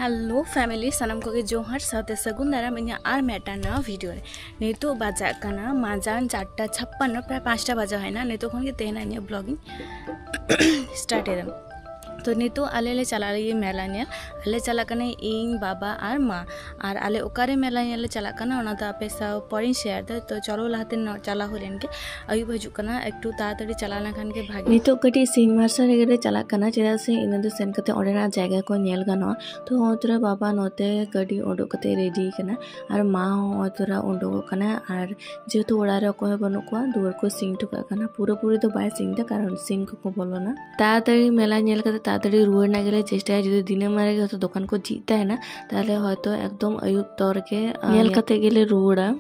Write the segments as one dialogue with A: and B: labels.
A: Hello family सनम को जोहार साथे सगुन दाराम इन आर मेटा नवा वीडियो रे नितो बाजा कना माजान 4:56 प्राय 5टा बाजा है ना नितो खन के तेना इन ब्लॉगिंग स्टार्ट एदम तो नितो आले ले चला रही मेला ने आले चला कने इन बाबा और माँ और आले ओकारे मेला ने चला कना ओना तो आपे सा पॉइंट शेयर दा तो चलो लाते चला हो लेन के अयुब हजू कना एकटू तातड़ी चलाना खान के भागे नितो कटी सीन मार्शल रे चला कना चेदा से इन दो सेन कते ओडेना जगह को नेल गानो तो होतरा बाबा नोते गडी ओडो कते रेडी कना और माँ होतरा ओडो कना और जेतु ओडा रे को बनु को दुवर को सिंग टुका कना पूरा पूरी तो बाय सिंग दा कारण सिंग को बोलो ना तातड़ी मेला नेल कते तातड़ी रुवर ना गेले चेष्टा जो दिन मारे तो दुकान को जीता है ना ताले हयतो एकदम अयुब तौर के नेल कते गेले रुवड़ा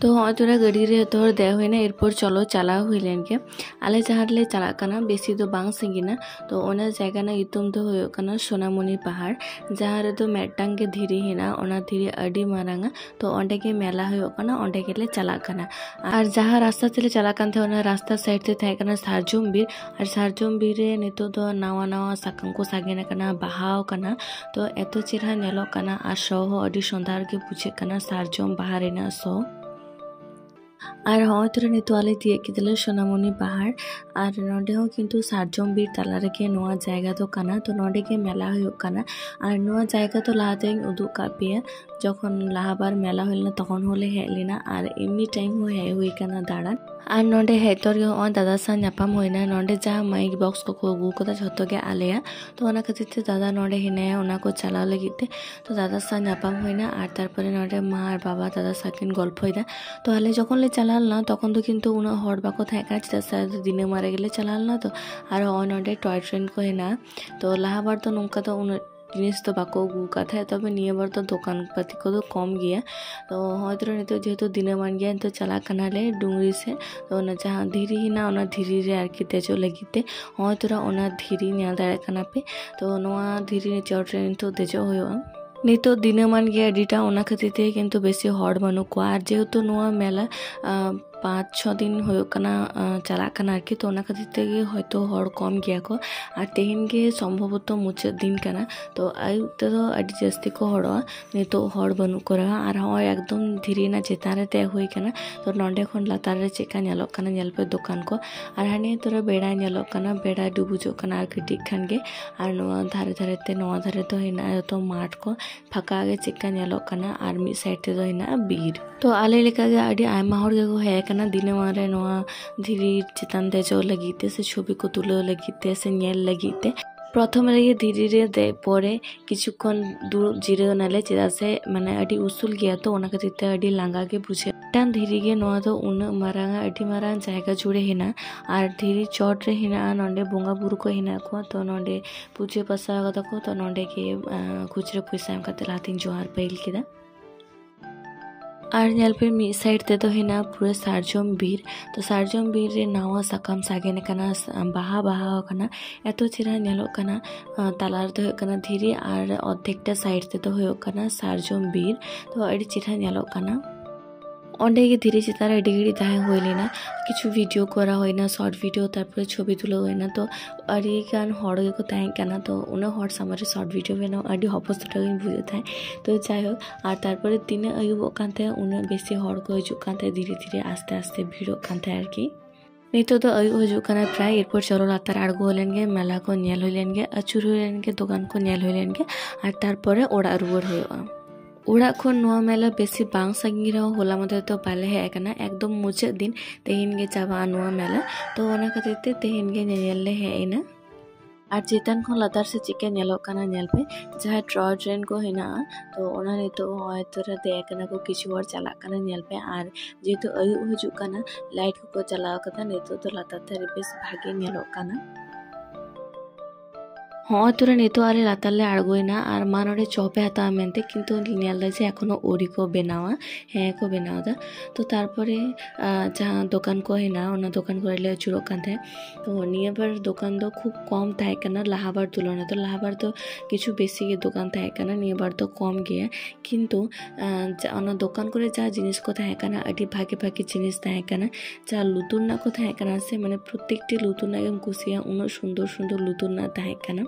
A: तो हतरा गाड़ी रे तोर दे होइना एयरपोर्ट चलो चला हुइलेन के आले जहार ले चला कना बेसी तो बांग सिंगिना तो ओना जगह ना इतुम तो होयो कना सोनामुनी पहाड़ जहां रे तो मेटांग के धीरी हिना ओना धीरी अडी मारांगा तो ओंडे के मेला होयो कना ओंडे के ले चला कना और जहां रास्ता चले चला कान थे ओना रास्ता साइड ते थाय कना सारजुम बीर और सारजुम बीर रे नितो तो नावा नावा साकम को सागेना कना बहाव कना तो एतो चिरा नेलो कना आ शो हो अडी सुंदर के पूछे कना सारजुम बाहर ना सो और हतरा नितोले दिए किदले सोनामुनी पहाड़ और नोडे हो किंतु सारजम बीर तला रे नोआ जायगा तो कना तो नोडे के मेला हुयो कना और नोआ जायगा तो लाते उदुक का पे जखन लाहाबार मेला होलना तखन होले हेलिना और एमनी टाइम हो हे हुई कना दाड़ान और नोडे हेतर यो दादा सा नापाम होइना नोडे जा माइक बॉक्स को गु कदा झतो के आलेया तो ओना खातिर ते दादा नोडे हिनाया ओना को चला लगिते तो दादा सा नापाम होइना और तारपरे नोडे मा और बाबा दादा साकिन गल्प होइदा तो आले जखन ले चलाल ना तखन तो किंतु उना हर बाको थायका चिता सा दिने मारे गेले चलाल ना तो और नोडे टॉय ट्रेन को हिना तो लाहाबार तो नोंका तो उन जिनिस तो बाको गु कथा तब निये बार तो दुकान पाती को तो कम गया तो हयतो नितो जेहेतु दिन मान गया तो चला कनाले डुंगरी से तो ना जहाँ धीरी ही ना धीरी रे आर की तेजो लगिते हयतो ओना धीरी नेल दाड़े कना पे तो नोआ धीरी ने चौ ट्रेन तो तेजो होयो नितो दिन मान गया एडिटा ओना खातिर ते किंतु बेसी हड़ बानु को और जेहेतु नोआ मेला 5-6 दिन हो चला की तो खातिर तेगे हयतो हड़ कम गया को और तेहन के सम्भवत मुचाद दिन कना तो आयुब ते तो अडी जास्ती को हड़ा नितो हड़ बनू को और हाँ एकदम धीरे ना चेतान रे तय हुई कना तो नोंडे खन लातार रे चेका नेलोग कना नेल पे दुकान को और हाने तोरा बेड़ा नेलोग कना बेड़ा डुबुजो कना और कटी खान गे और नोआ धारे धारे ते नोआ धारे तो हिना तो माठ को फाका गे चेका नेलोग कना और मी साइड ते तो हिना बीर तो आले लेका गे अडी आयमा हड़ गे को है कना दिने मारे नोआ धीरे चितान देजो लगीते से छवि को तुलो लगीते से नेल लगीते प्रथम रे धीरे रे दे परे किछुक्षण दूर जिरे नाले चेदा से माने अडी उसूल गया तो ओना खातिर ते अडी लांगा के बुझे टान धीरे गे नोआ तो उन मारांगा अडी मारांग जायगा जुड़े हिना और धीरे चोट रे हिना नोंडे बोंगा बुरु को हिना को तो नोंडे पूजे पसा कता को तो नोंडे के खुचरे पैसा एम कते लातिन जोहार पहिल केदा और नेल पे मी साइड ते तो हिना पूरे सारजम बीर तो सारजम बीर रे नावा साकाम सागेने कना बाहा बाहा कना एतो चिरा नेलो कना तालार तो कना धीरे और अद्धेकटा साइड ते तो होयो कना सारजम बीर तो अडी चिरा नेलो कना ओंडे के धीरे चितार एडी गिड़ी ताहे होइलेना किछु वीडियो करा होइना शॉर्ट वीडियो तारपर छवि तुलो होइना तो अडी गान हड़गे को ताहे काना तो उना हड़ सामरे शॉर्ट वीडियो बेना अडी हपस्तटा गिन बुझे थाए तो जाय हो और तारपर दिने अयुब कानते उना बेसी हड़ को हिजु कानते धीरे धीरे आस्ते आस्ते भिड़ो कानते आरकी नितो तो अयुब हजू कना प्राय एयरपोर्ट चलो लातार आड़गो होलेन गे मेला को नेल होलेन गे अचुर होलेन गे दुकान को नेल होलेन गे और तारपरे ओड़ा रुवर होयो ओड़ा खन नोआ मेला बेसी बांग संगी रहो होला मते तो बाले है कना एकदम मुचाद दिन तेहन गे चाबा नोआ मेला तो ओना खातिर ते तेहन गे नेल ले है ना और चेतन खन लातार से चिके नेलो कना नेल पे जहां टॉय ट्रेन को हिना तो ओना ने तो हयतो रे दे कना को किछु और चला कना नेल पे और जेतु अयुब हजू कना लाइट को चलाव कथा नेतो तो लातार ते बेस भागे नेलो कना हाँ तोरा नितो आले लाताले आड़गोइना और मा नोडे चौपे हता मेनते किंतु नेल जे एखोनो ओरी को बनावा है को बनावा तो तारपरे जहाँ दुकान को हिना ओना दुकान को ले चुरो कांते तो निये बार दुकान दो खूब कम थाए कना लाहाबार तुलना तो लाहाबार तो किछु बेसी के दुकान थाए कना निये बार तो कम गया किंतु ओना दुकान करे जा जिनिस को थाए कना अडी भागे भागे जिनिस थाए कना जा लुतुरना को थाए कना से माने प्रत्येकटी लुतुरना एम कुसिया उनो सुंदर सुंदर लुतुरना थाए कना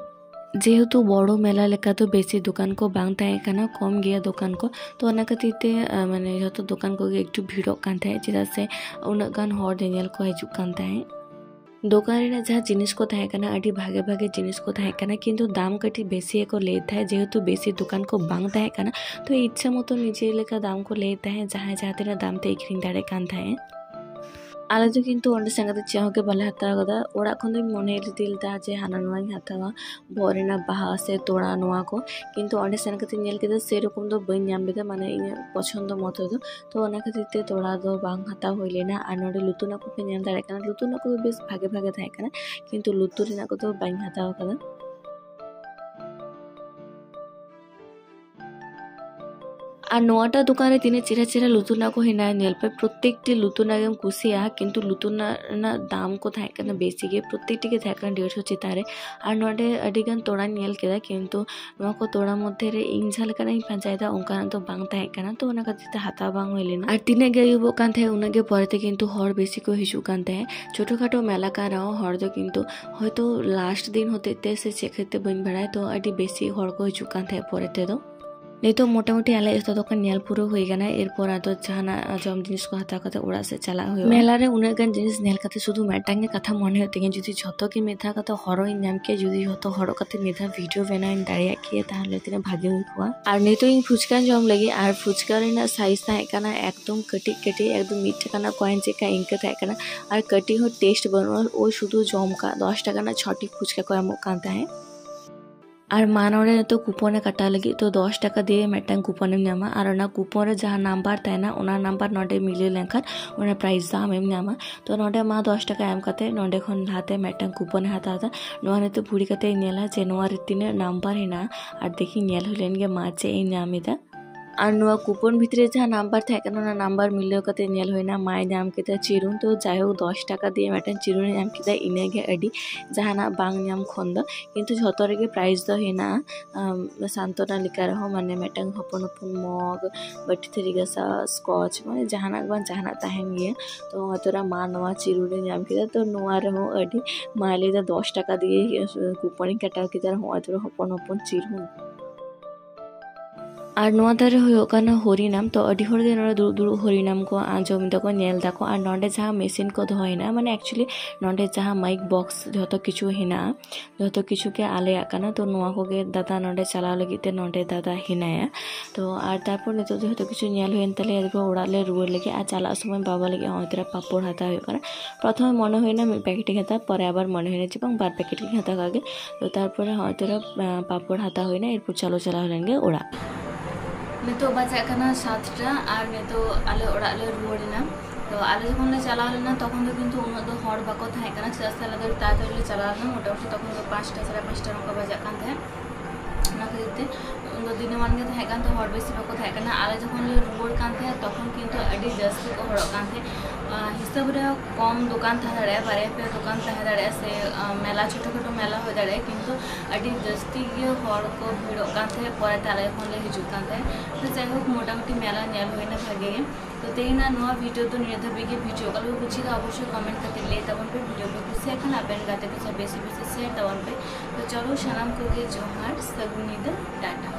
A: जेहेतु बड़ो मेला लेका तो बेसी दुकान को बांग ताहे काना कम गया दुकान को तो ओना खातिर ते माने जतो दुकान को एकटू भीड़ो कान ताहे चेदा से उना गान हर डेनियल को हिजुक कान ताहे दुकान जहाँ जिनिस को तहकना अड़ी भागे भागे जिनिस को तहकना किंतु दाम कटी बेसी को लेता है जेहेतु बेसी दुकान को बांग तहकना तो इच्छा मतो निजे लेका दाम को लेता है जहाँ जहाँ तेरा दाम ते इखरिंग दाड़े कान थाहे आले तो किंतु ओंडे संगते चाहो के बाले हताव कदा ओड़ा खन दो मने दिलता जे हाना नोवाई हतावा बोरेना बाहा से तोड़ा नोवा को किंतु ओंडे संगते नेल केदा से रकम दो बई नाम बेदा माने इन पसंद मतो दो तो ओना खातिर ते तोड़ा दो बांग हता होइलेना आ नोडे लुतुना को पे नेल दाड़े काना लुतुना को बेस भागे भागे थाय काना किंतु लुतुरिना को तो बाई हताव कदा और नोटा दुकान तीन चेहरा चेहरा लुतुना को हिना नेल पे प्रत्येकटी लुतुना गेम कुसिया किंतु लुतुना ना दाम को थायकना बेसी गे प्रत्येकटी के थायकना 150 चितारे और नोडे अडिगन तोड़ा नेल केदा किंतु नो को तोड़ा मध्य रे इन झाल कना इ पंचायता उनका तो बांग थायकना तो ओना खातिर ते हाता बांग होइलेना और तीने गे युबो कान थाय उना गे परते किंतु हर बेसी को हिजु कान थाय छोटो खाटो मेला का रहो हर दो किंतु हयतो लास्ट दिन होते ते से चेखते बन बड़ाय तो अडी बेसी हर को हिजु कान थाय परते दो नितो मोटामुटी आले इस तो नेल पुरो होई गना एरपर आदो जहाना जम जिनिस को हता कते उड़ा से चला होय मेला रे उना गान जिनिस नेल कते शुधु मेटांगे कथा मने होते जुदी झतो के मेधा कते हरो नाम के जुदी झतो हरो कते मेधा वीडियो बनाइन दाड़िया के ताहले तिने भागे होई खुआ और नितो इन फुचका जम लगी और फुचका रेना साइज ताहे कना एकदम कटी कटी एकदम मीठा कना कॉइन चेका इनके ताहे कना और कटी हो टेस्ट बनवाल ओ शुधु जम का 10 टाका ना 6टी फुचका को एमो कांता है और मानोड़े तो कूपने काटा लगी तो 10 टाका दिए मेटन कूपन नामा और ना कूपन जहाँ नंबर तहना उना नंबर नोडे मिले लेखन उना प्राइस दाम एम नामा तो नोडे मा 10 टाका एम कते नोडे खन लाते मेटन कूपन हाता नोने तो भूरी कते नेला जे नोआ रितिने नंबर हेना और देखी नेल होलेन गे माचे इ नामिदा और नुआ कूपन भितरे जहाँ नंबर थे ना नंबर मिले कते नेल होइना माय नाम केता चिरुन तो जायो 10 टाका दिए मेटन चिरुन नाम केता इने गे अडी जहाना बांग नाम खन दो किंतु झतो रे गे प्राइस दो हेना सांत्वना लिखा रहो माने मेटन हपन हपन मग बटी थरी गसा स्कॉच माने जहाना बान जहाना ताहेन गे तो हतरा मा नवा चिरुन नाम केता तो नुआ रहो अडी माले 10 टाका दिए कूपन काटा केता हो हतरा हपन हपन चिरुन और नोआ दारे होयोकाना हरिनाम तो अडी हर दिन दुड़ दुड़ हरिनाम को आंजम दको नेल दाको और नोडे जहाँ मेसिन को दोहिना माने एक्चुअली नोडे जहाँ माइक बॉक्स जतो किछु हिना जतो किछु के आले आकाना तो नोआ को गे दादा नोडे चला लगिते नोडे दादा हिनाया तो और तारपर नितो जतो किछु नेल होइन तले एदको उड़ाले रुवर लगे आ चला समय बाबा लगे हयतरा पापड़ हाता होयकाना प्रथम मन होइना मी पैकेट हाता परे आबार मन होइना जे बांग बार पैकेट हाता कागे तो तारपर हयतरा पापड़ हाता होइना एरपर चलो चला होलेंगे उड़ा नितो बजा कना 7टा और नितो आले ओड़ा ले रुवड़िना तो आले जखन ले चला लेना तखन तो किंतु उन दो हर बाको थाय कना सस्ता लगे ताते ले चला लेना मोटामुटी तखन तो 5टा 5:30 नका बजा कान थाय ना खरीदते उन दो दिन मान के थाय कान तो हर बेसी बाको थाय कना आले जखन ले रुवड़ कान थाय तखन किंतु अडी जस्ती को हर कान थाय हिसाब रे कम दुकान था दाड़े बारे पे दुकान था दाड़े से मेला छोटो छोटो मेला हो दाड़े किंतु अडी जस्ती गे हर को भीड़ कान थे परे ताले खन ले हिजु कान थे तो जाय होक मोटामुटी मेला नेल होइना भागे तो तेना नवा वीडियो तो निरधा बेगे वीडियो कल बुझी का अवश्य कमेंट करते ले तबन पे वीडियो पे खुशी एखन आबेन गाते के सब बेसी बेसी शेयर तबन पे तो चलो सलाम को गे जोहार सगुनिदा टाटा।